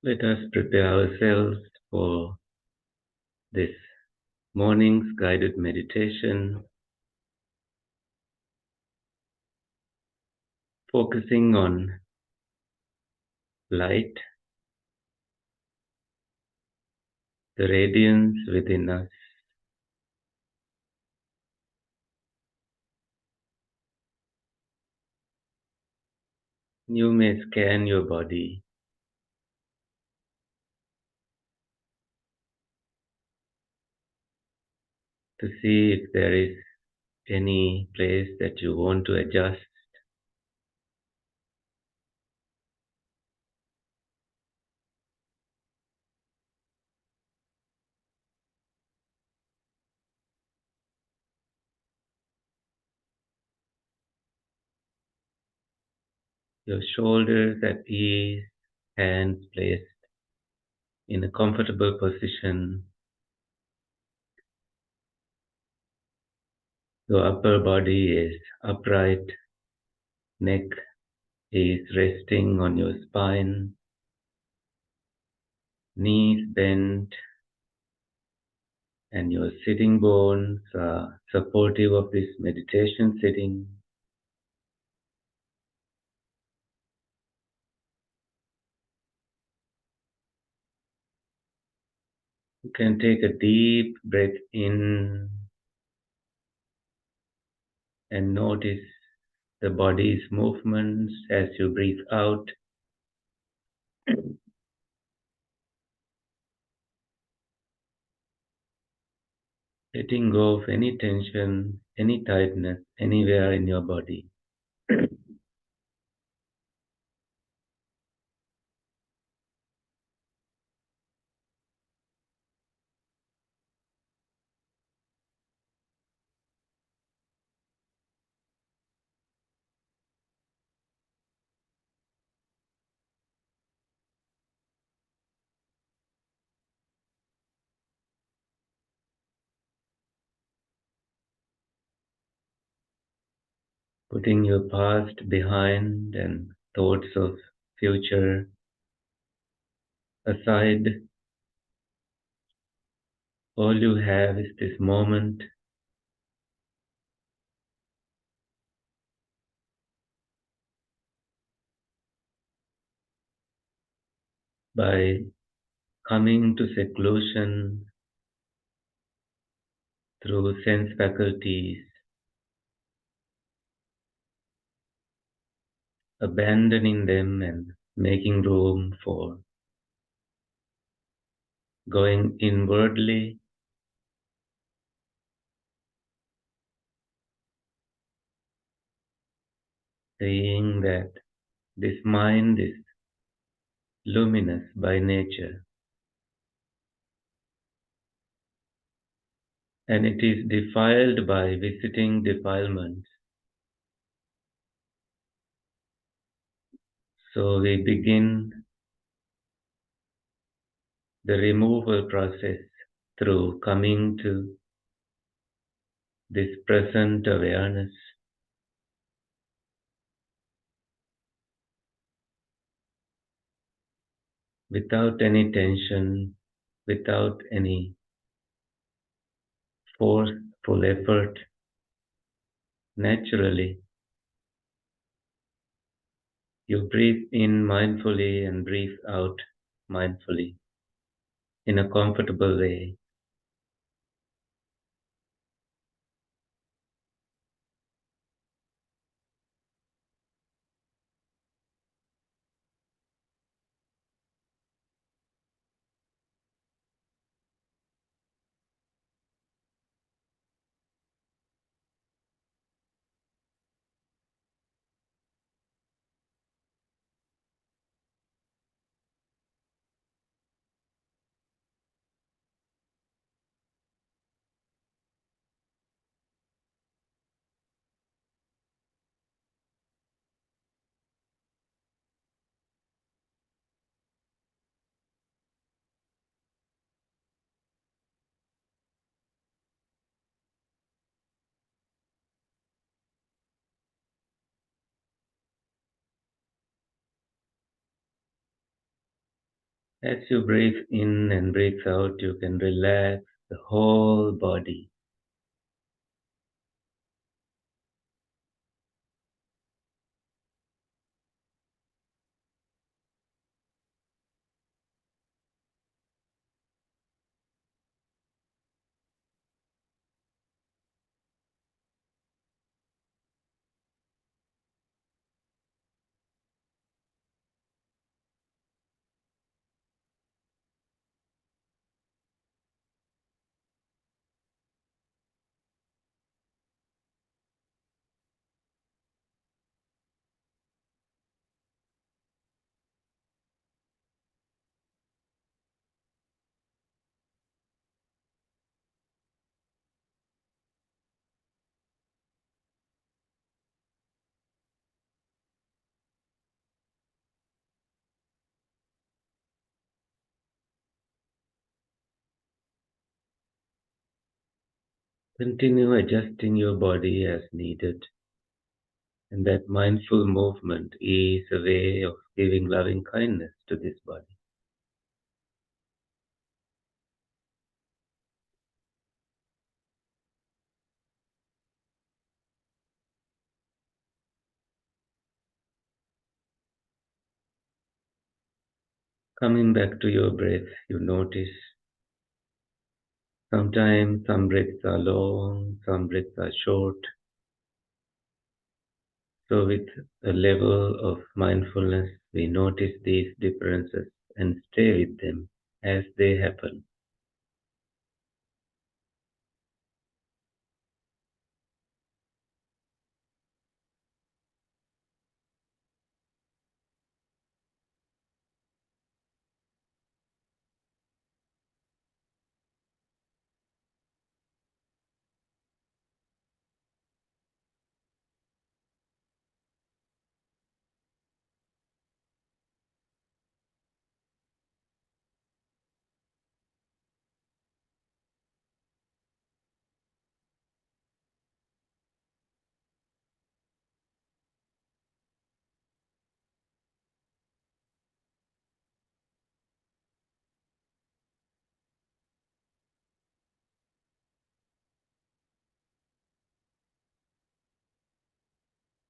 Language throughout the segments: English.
Let us prepare ourselves for this morning's guided meditation, focusing on light, the radiance within us. You may scan your body to see if there is any place that you want to adjust. Your shoulders at ease, hands placed in a comfortable position. Your upper body is upright, neck is resting on your spine, knees bent, and your sitting bones are supportive of this meditation sitting. You can take a deep breath in and notice the body's movements as you breathe out. Letting go of any tension, any tightness anywhere in your body. Putting your past behind and thoughts of future aside. All you have is this moment. By coming to seclusion through sense faculties, abandoning them and making room for going inwardly, seeing that this mind is luminous by nature and it is defiled by visiting defilements. So we begin the removal process through coming to this present awareness. Without any tension, without any forceful effort, naturally, you breathe in mindfully and breathe out mindfully in a comfortable way. As you breathe in and breathe out, you can relax the whole body. Continue adjusting your body as needed, and that mindful movement is a way of giving loving kindness to this body. Coming back to your breath, you notice sometimes some breaths are long, some breaths are short. So, with a level of mindfulness, we notice these differences and stay with them as they happen.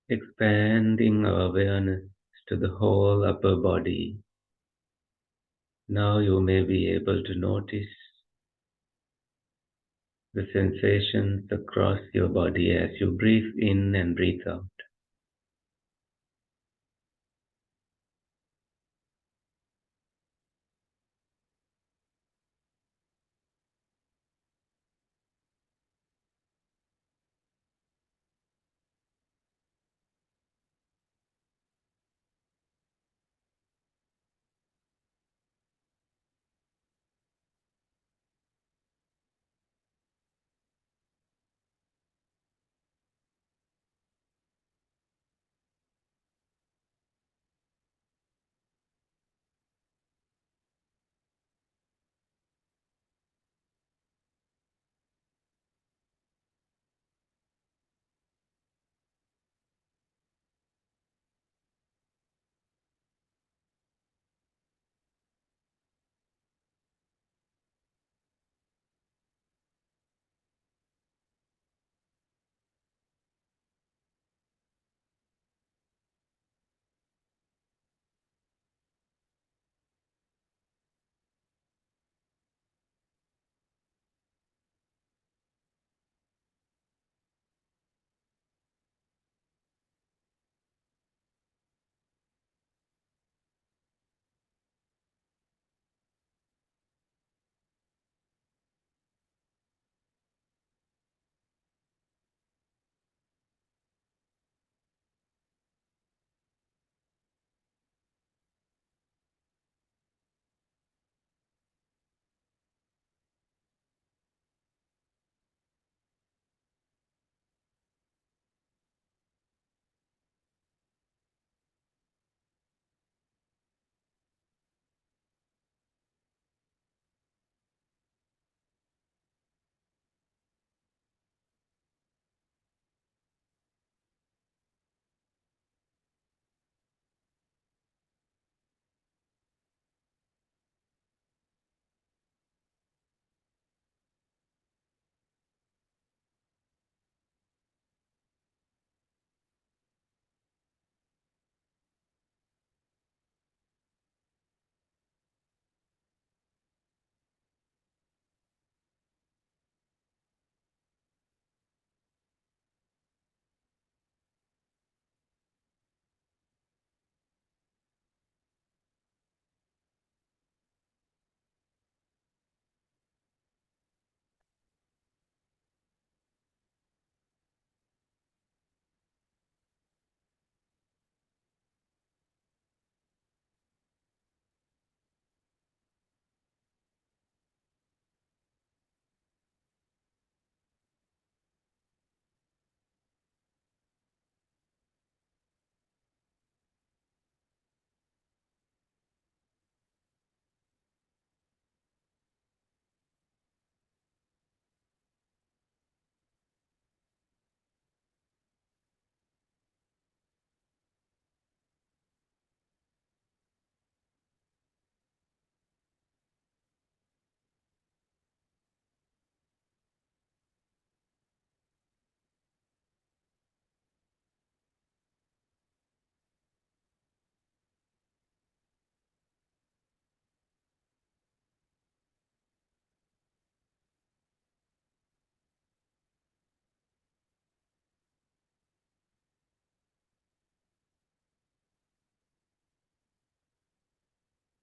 Expanding our awareness to the whole upper body. Now you may be able to notice the sensations across your body as you breathe in and breathe out.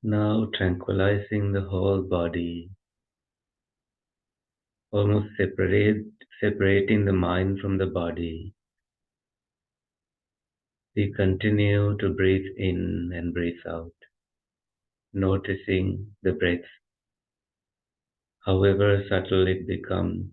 Now tranquilizing the whole body, almost separating the mind from the body. We continue to breathe in and breathe out, noticing the breath, however subtle it becomes.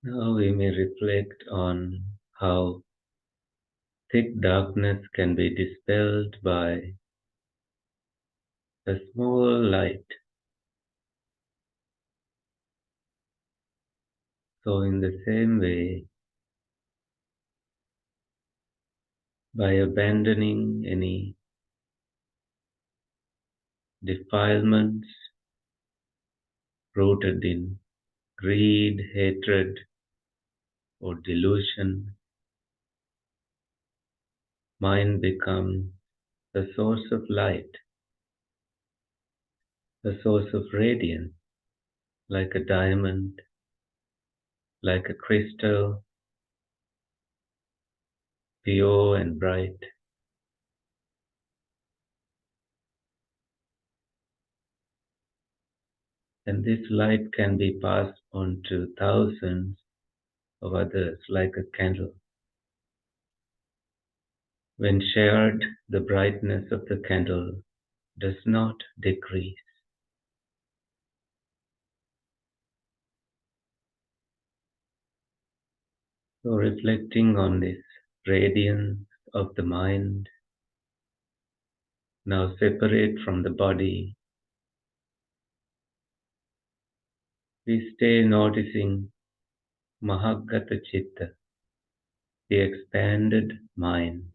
Now we may reflect on how thick darkness can be dispelled by a small light. So, in the same way, by abandoning any defilements rooted in greed, hatred, or delusion, mind becomes the source of light, the source of radiance, like a diamond, like a crystal, pure and bright. And this light can be passed on to thousands of others like a candle. When shared, the brightness of the candle does not decrease. So, reflecting on this radiance of the mind, now separate from the body, we stay noticing Mahagata Chitta, the expanded mind,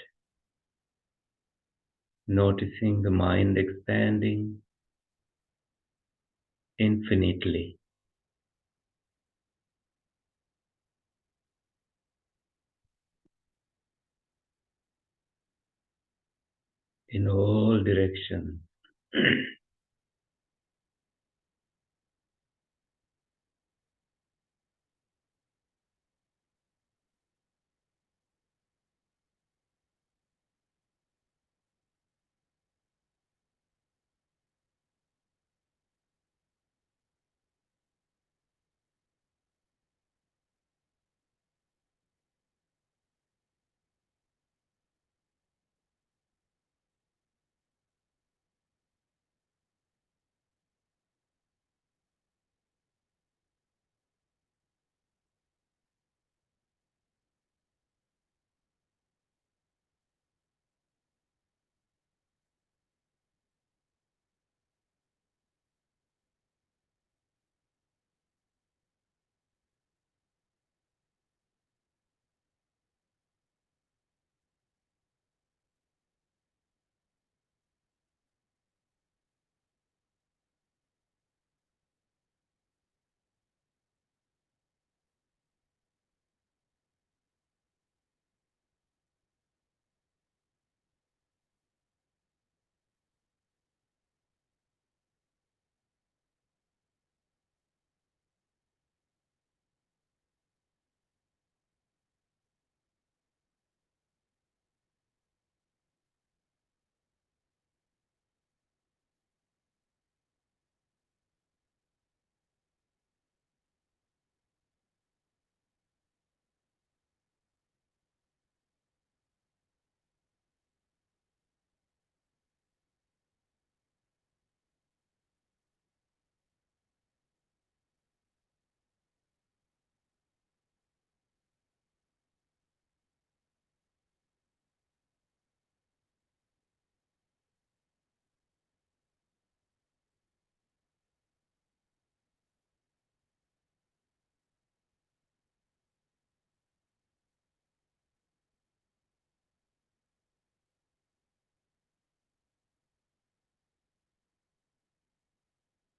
noticing the mind expanding infinitely in all directions.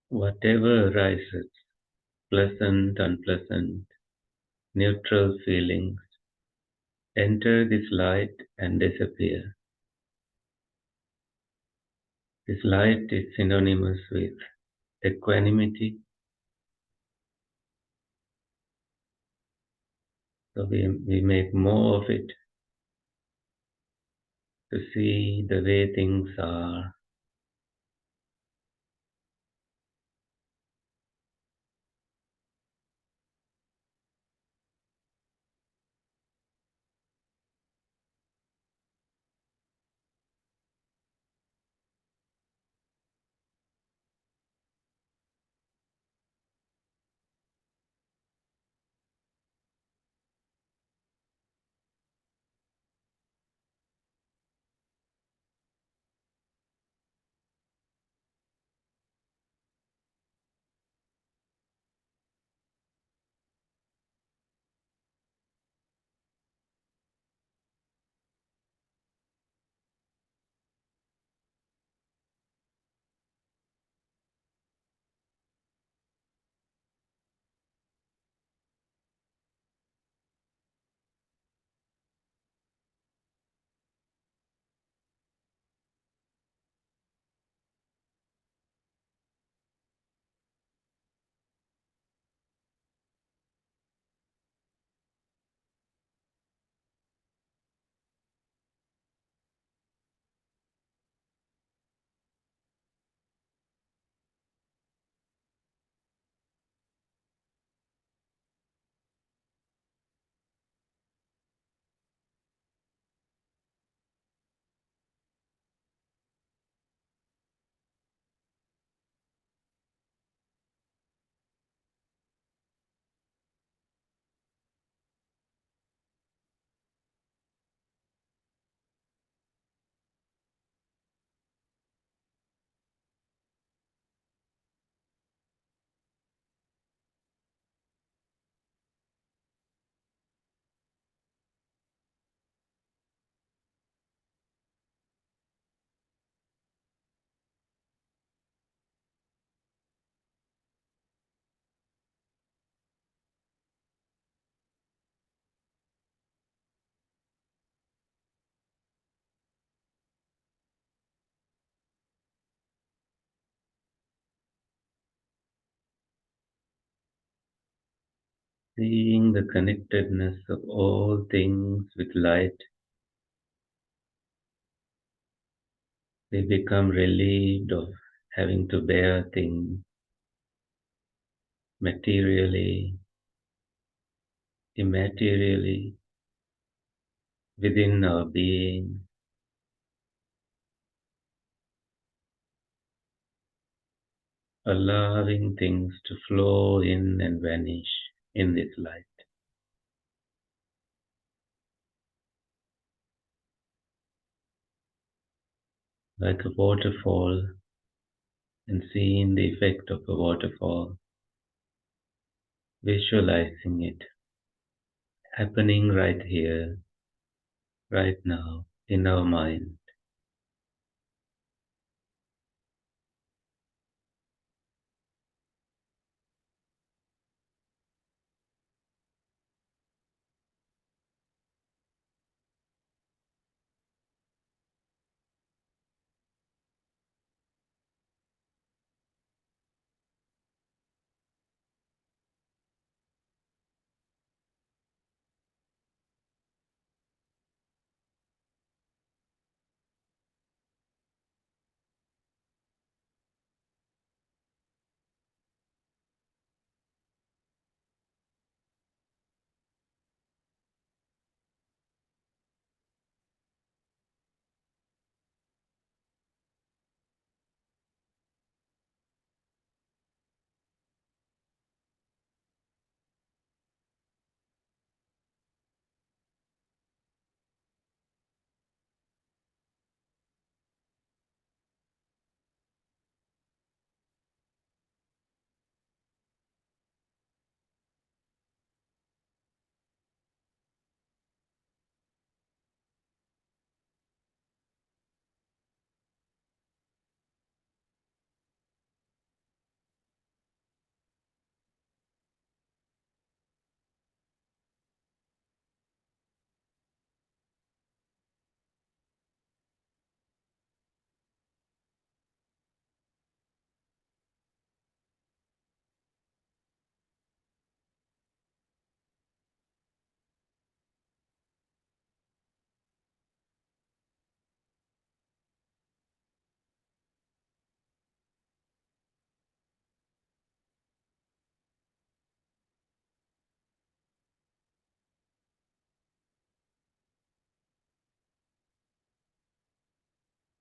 Whatever arises, pleasant, unpleasant, neutral feelings, enter this light and disappear. This light is synonymous with equanimity, so we make more of it to see the way things are. Seeing the connectedness of all things with light, we become relieved of having to bear things materially, immaterially, within our being, allowing things to flow in and vanish in this light. Like a waterfall, and seeing the effect of a waterfall, visualizing it happening right here, right now, in our mind.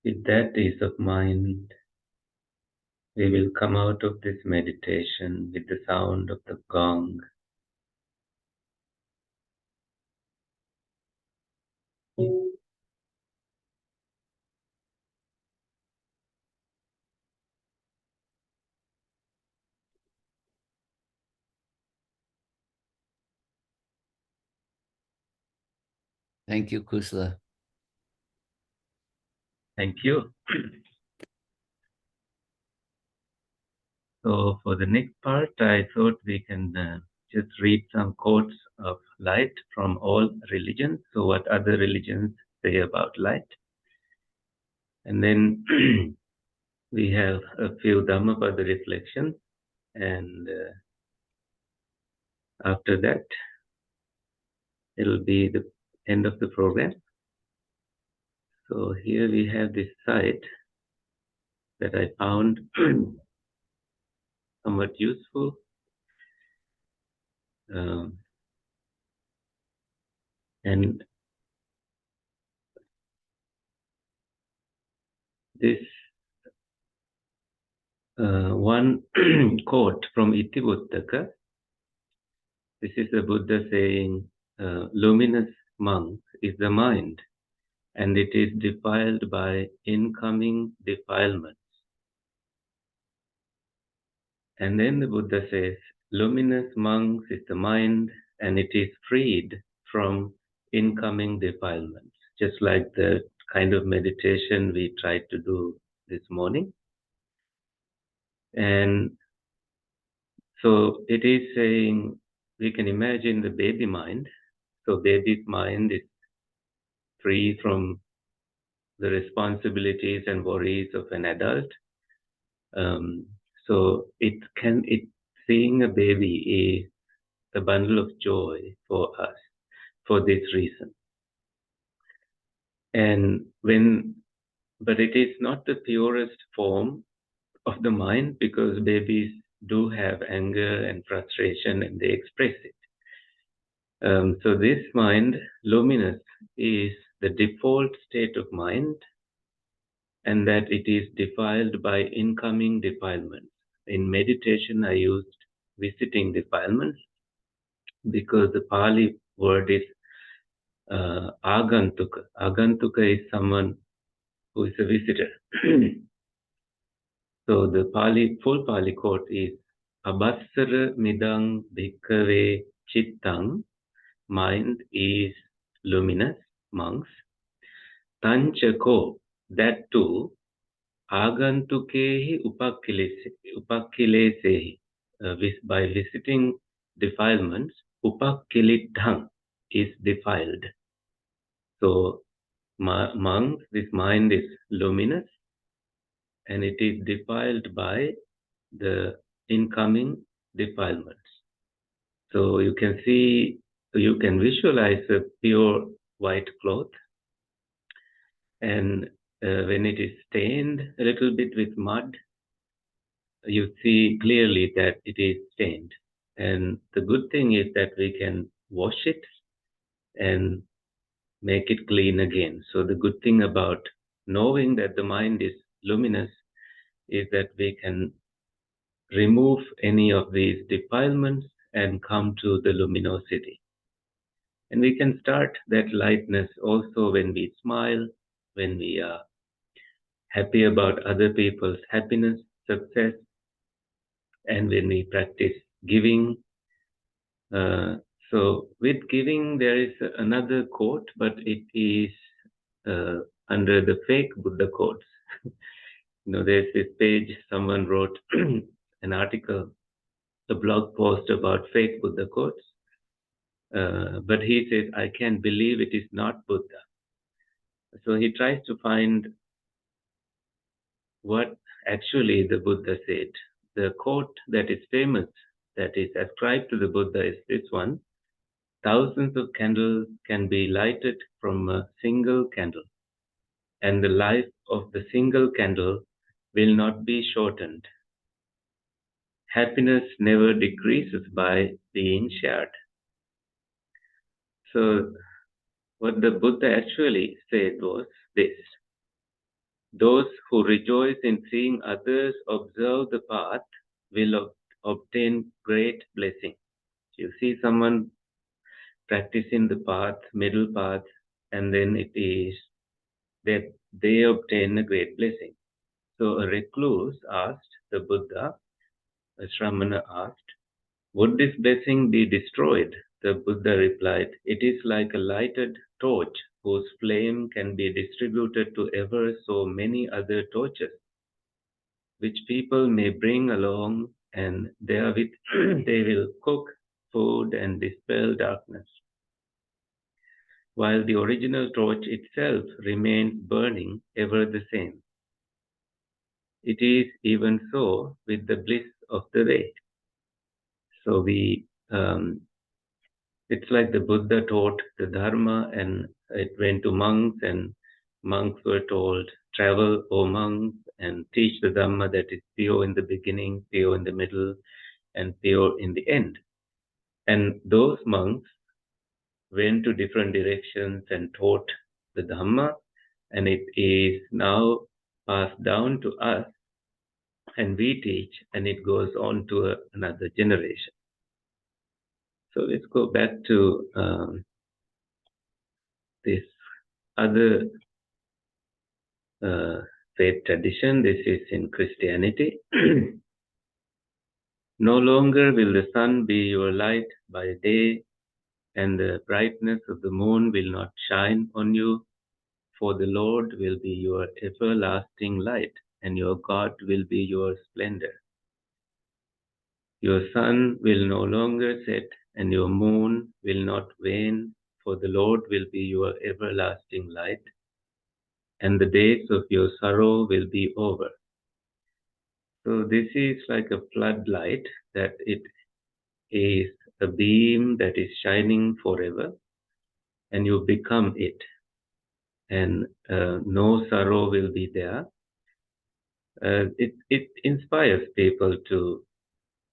With that ease of mind, we will come out of this meditation with the sound of the gong. Thank you, Kusla. Thank you. So for the next part, I thought we can just read some quotes of light from all religions. So what other religions say about light. And then we have a few Dhammapada reflections. And after that, it'll be the end of the program. So here we have this site that I found somewhat useful. And this one quote from Itivuttaka, this is the Buddha saying, luminous monk is the mind, and it is defiled by incoming defilements. And then the Buddha says, luminous monks is the mind, and it is freed from incoming defilements, just like the kind of meditation we tried to do this morning. And so it is saying, we can imagine the baby mind. So baby's mind is free from the responsibilities and worries of an adult. So seeing a baby is a bundle of joy for us for this reason. But it is not the purest form of the mind, because babies do have anger and frustration and they express it. So this mind, luminous, is the default state of mind, and that it is defiled by incoming defilements. In meditation, I used visiting defilements because the Pali word is agantuka. Agantuka is someone who is a visitor. So the full Pali quote is Abassara midang bhikkhave chittang. Mind is luminous, monks. Tanchako, that too, agantukehi upakkilesehi. By visiting defilements, upakkilidhang is defiled. So monks, this mind is luminous, and it is defiled by the incoming defilements. So you can visualize a pure white cloth, and when it is stained a little bit with mud, you see clearly that it is stained. And the good thing is that we can wash it and make it clean again. So the good thing about knowing that the mind is luminous is that we can remove any of these defilements and come to the luminosity. And we can start that lightness also when we smile, when we are happy about other people's happiness, success, and when we practice giving. So with giving, there is another quote, but it is under the fake Buddha quotes. There's this page, someone wrote an article, a blog post about fake Buddha quotes. But he says, I can't believe it is not Buddha. So he tries to find what actually the Buddha said. The quote that is famous, that is ascribed to the Buddha, is this one: thousands of candles can be lighted from a single candle, and the life of the single candle will not be shortened. Happiness never decreases by being shared. So what the Buddha actually said was this: Those who rejoice in seeing others observe the path will obtain great blessing. You see someone practicing the path, middle path, and then it is that they obtain a great blessing. So a recluse asked the Buddha, a Shramana asked, would this blessing be destroyed? The Buddha replied, it is like a lighted torch whose flame can be distributed to ever so many other torches, which people may bring along, and therewith they will cook food and dispel darkness, while the original torch itself remains burning ever the same. It is even so with the bliss of the way. So it's like the Buddha taught the Dharma and it went to monks, and monks were told, travel, O monks, and teach the Dhamma that is pure in the beginning, pure in the middle, and pure in the end. And those monks went to different directions and taught the Dhamma, and it is now passed down to us, and we teach, and it goes on to another generation. So let's go back to this other faith tradition. This is in Christianity. No longer will the sun be your light by day, and the brightness of the moon will not shine on you, for the Lord will be your everlasting light, and your God will be your splendor. Your sun will no longer set, and your moon will not wane, for the Lord will be your everlasting light, and the days of your sorrow will be over. So this is like a floodlight, that it is a beam that is shining forever, and you become it, and no sorrow will be there. It inspires people to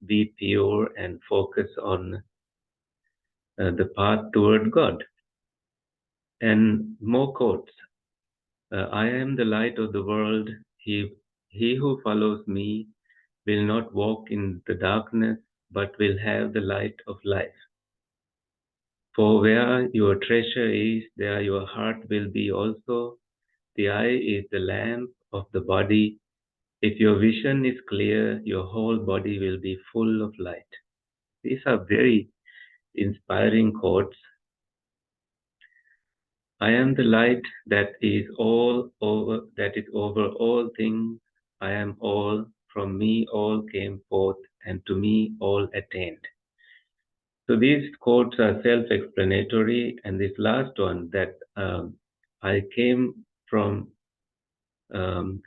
be pure and focus on the path toward God. And more quotes. I am the light of the world. He who follows me will not walk in the darkness, but will have the light of life. For where your treasure is, there your heart will be also. The eye is the lamp of the body. If your vision is clear, your whole body will be full of light. These are very inspiring quotes. I am the light that is over all things. I am all. From me all came forth, and to me all attained. So these quotes are self-explanatory, and this last one, that I came from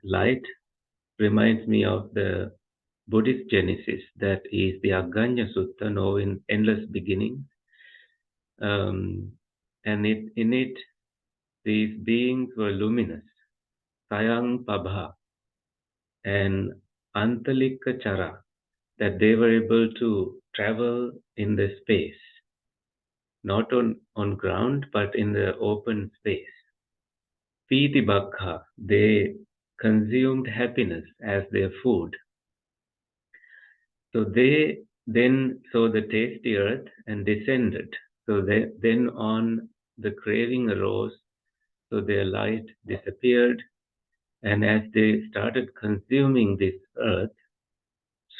light, reminds me of the Buddhist Genesis, that is the Aganya Sutta, knowing endless beginnings. And in it, these beings were luminous, Sayang Pabha and Antalika Chara, that they were able to travel in the space, not on ground, but in the open space. Piti Bakha, they consumed happiness as their food. So they then saw the tasty earth and descended. So then on the craving arose, so their light disappeared. And as they started consuming this earth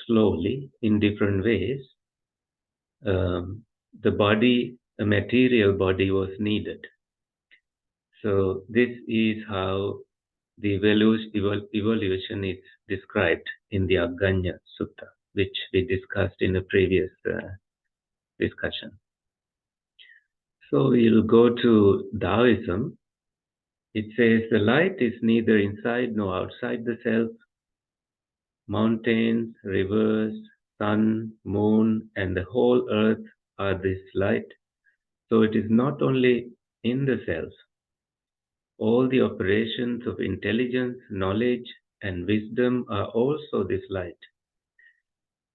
slowly in different ways, the body, a material body, was needed. So this is how the evolution is described in the Aganya Sutta, which we discussed in a previous discussion. So we'll go to Taoism. It says the light is neither inside nor outside the self. Mountains, rivers, sun, moon, and the whole earth are this light. So it is not only in the self. All the operations of intelligence, knowledge, and wisdom are also this light.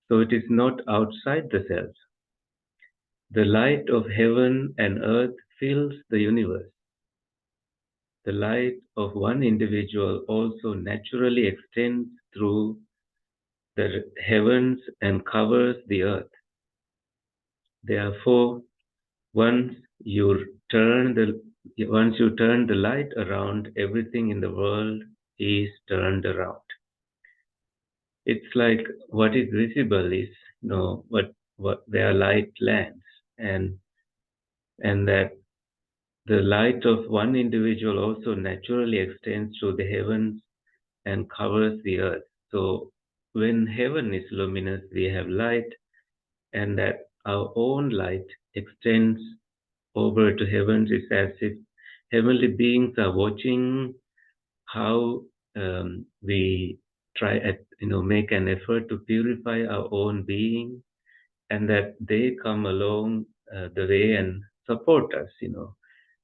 So it is not outside the self. The light of heaven and earth fills the universe. the light of one individual also naturally extends through the heavens and covers the earth. Therefore, once you once you turn the light around, everything in the world is turned around. It's like what is visible is what where light lands, and that the light of one individual also naturally extends through the heavens and covers the earth. So when heaven is luminous, we have light, and that our own light extends over to heavens. It's as if heavenly beings are watching how we try at make an effort to purify our own being, and that they come along the way and support us.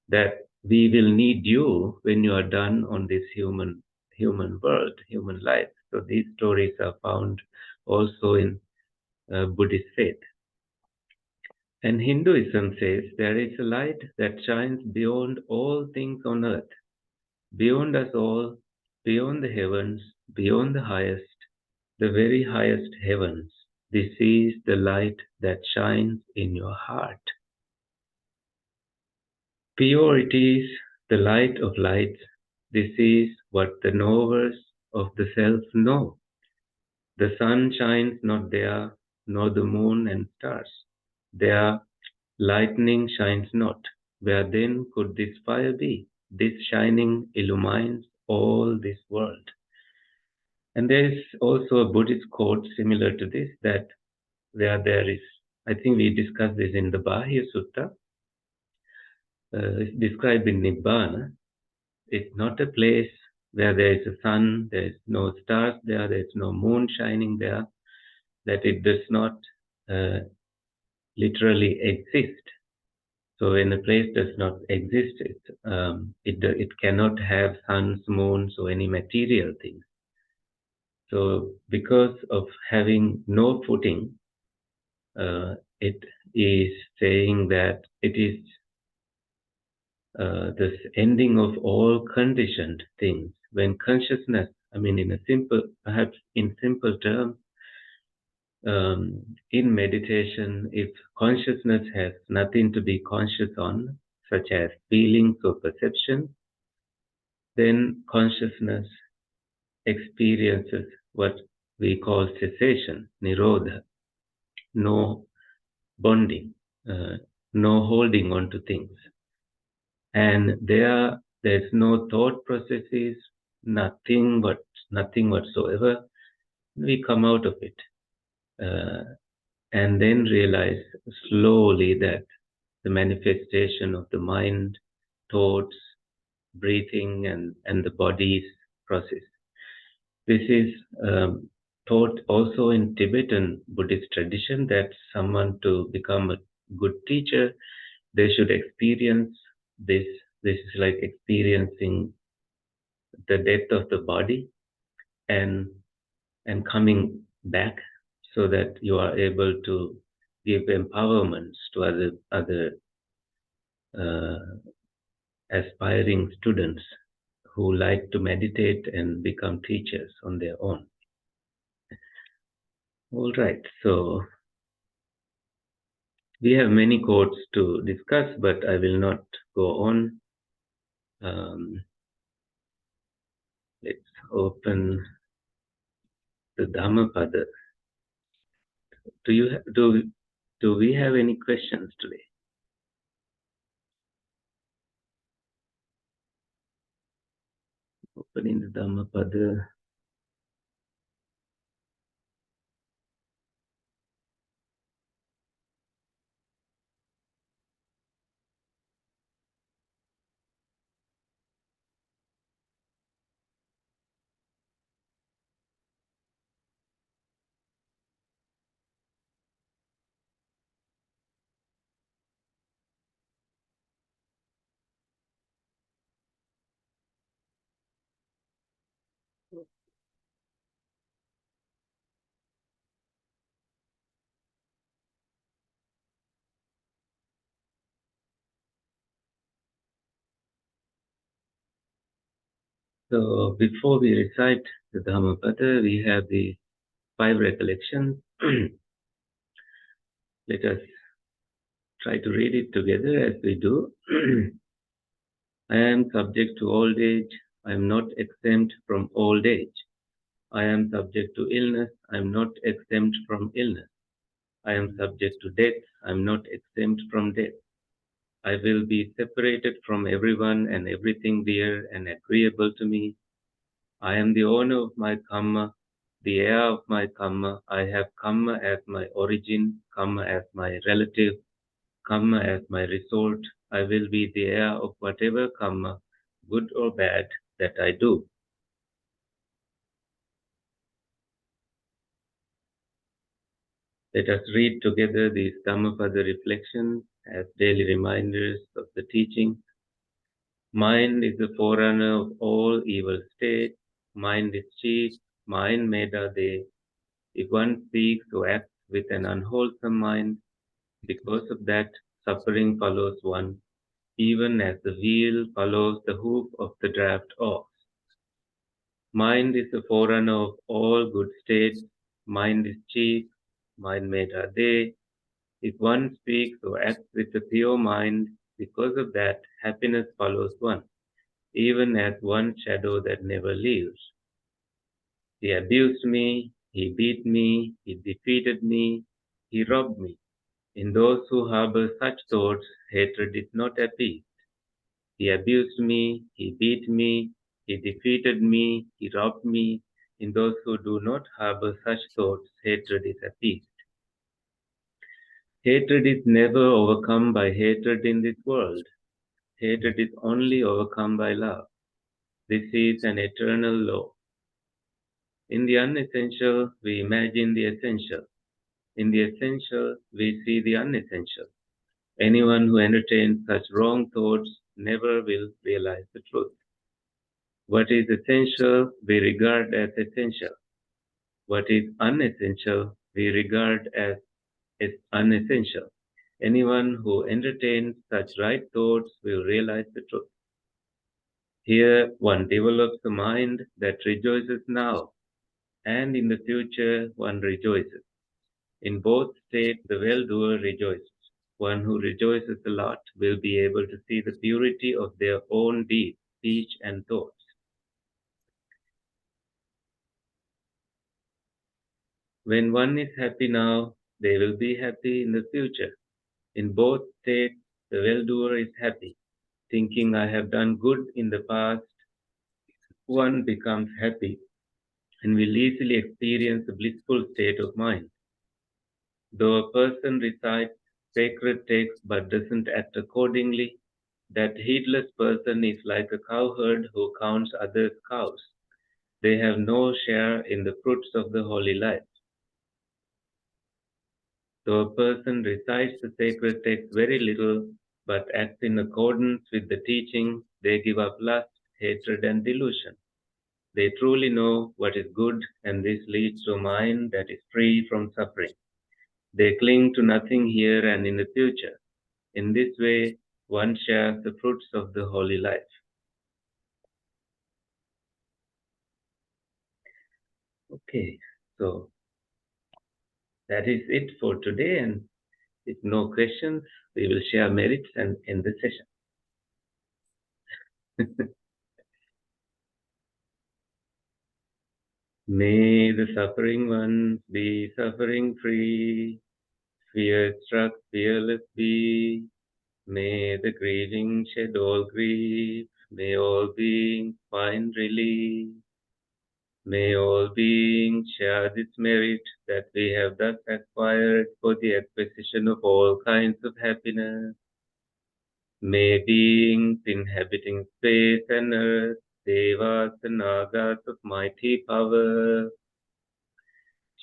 That we will need you when you are done on this human world, human life. So these stories are found also in Buddhist faith. And Hinduism says there is a light that shines beyond all things on earth, beyond us all, beyond the heavens, beyond the highest, the very highest heavens. This is the light that shines in your heart. Pure it is, the light of lights. This is what the knowers of the self know. The sun shines not there, nor the moon and stars. Their lightning shines not. Where then could this fire be? This shining illumines all this world. And there is also a Buddhist quote similar to this, that where there is, I think we discussed this in the Bahya Sutta, it's described in Nibbana. It's not a place where there is a sun, there is no stars there is no moon shining there, that it does not uh, literally exist. So when a place does not exist, it cannot have suns, moons, or any material things. So because of having no footing, it is saying that it is this ending of all conditioned things. When consciousness, I mean, perhaps in simple terms, in meditation, if consciousness has nothing to be conscious on, such as feelings or perception, then consciousness experiences what we call cessation, nirodha, no bonding, uh, no holding on to things. And there's no thought processes, nothing whatsoever. We come out of it, and then realize slowly that the manifestation of the mind, thoughts, breathing, and the body's process. This is taught also in Tibetan Buddhist tradition, that someone to become a good teacher, they should experience this. This is like experiencing the death of the body, and coming back, so that you are able to give empowerments to other uh, aspiring students who like to meditate and become teachers on their own. All right, so we have many quotes to discuss, but I will not go on. Let's open the Dhammapada. Do we have any questions today? Opening the Dhammapada. So before we recite the Dhammapada, we have the 5 recollections. Let us try to read it together as we do. I am subject to old age. I am not exempt from old age. I am subject to illness. I am not exempt from illness. I am subject to death. I am not exempt from death. I will be separated from everyone and everything dear and agreeable to me. I am the owner of my karma, the heir of my karma. I have karma as my origin, karma as my relative, karma as my result. I will be the heir of whatever karma, good or bad, that I do. Let us read together these Dhammapada reflections as daily reminders of the teaching. Mind is the forerunner of all evil states. Mind is chief. Mind meda de. If one speaks or acts with an unwholesome mind, because of that, suffering follows one, even as the wheel follows the hoof of the draft ox. Mind is the forerunner of all good states. Mind is chief. Mind meda de. If one speaks or acts with a pure mind, because of that, happiness follows one, even as one shadow that never leaves. He abused me, he beat me, he defeated me, he robbed me. In those who harbor such thoughts, hatred is not appeased. He abused me, he beat me, he defeated me, he robbed me. In those who do not harbor such thoughts, hatred is appeased. Hatred is never overcome by hatred in this world. Hatred is only overcome by love. This is an eternal law. In the unessential, we imagine the essential. In the essential, we see the unessential. Anyone who entertains such wrong thoughts never will realize the truth. What is essential, we regard as essential. What is unessential, we regard as unessential. Anyone who entertains such right thoughts will realize the truth. Here, one develops a mind that rejoices now, and in the future, one rejoices. In both states, the well-doer rejoices. One who rejoices a lot will be able to see the purity of their own deeds, speech, and thoughts. When one is happy now, they will be happy in the future. In both states, the well-doer is happy. Thinking I have done good in the past, one becomes happy and will easily experience a blissful state of mind. Though a person recites sacred texts but doesn't act accordingly, that heedless person is like a cowherd who counts others' cows. They have no share in the fruits of the holy life. Though a person recites the sacred text very little but acts in accordance with the teaching, they give up lust, hatred, and delusion. They truly know what is good, and this leads to a mind that is free from suffering. They cling to nothing here and in the future. In this way, one shares the fruits of the holy life. Okay, so that is it for today. And if no questions, we will share merits and end the session. May the suffering ones be suffering free, fear struck fearless be. May the grieving shed all grief, may all beings find relief. May all beings share this merit that we have thus acquired for the acquisition of all kinds of happiness. May beings inhabiting space and earth, devas and nagas of mighty power,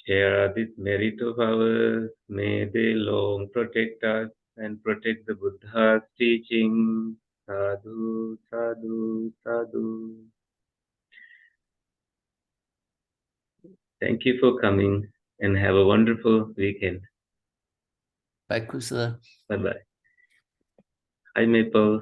share this merit of ours. May they long protect us and protect the Buddha's teaching. Sadhu, sadhu, sadhu. Thank you for coming and have a wonderful weekend. Bye, Kusala. Bye-bye. Hi, Maple.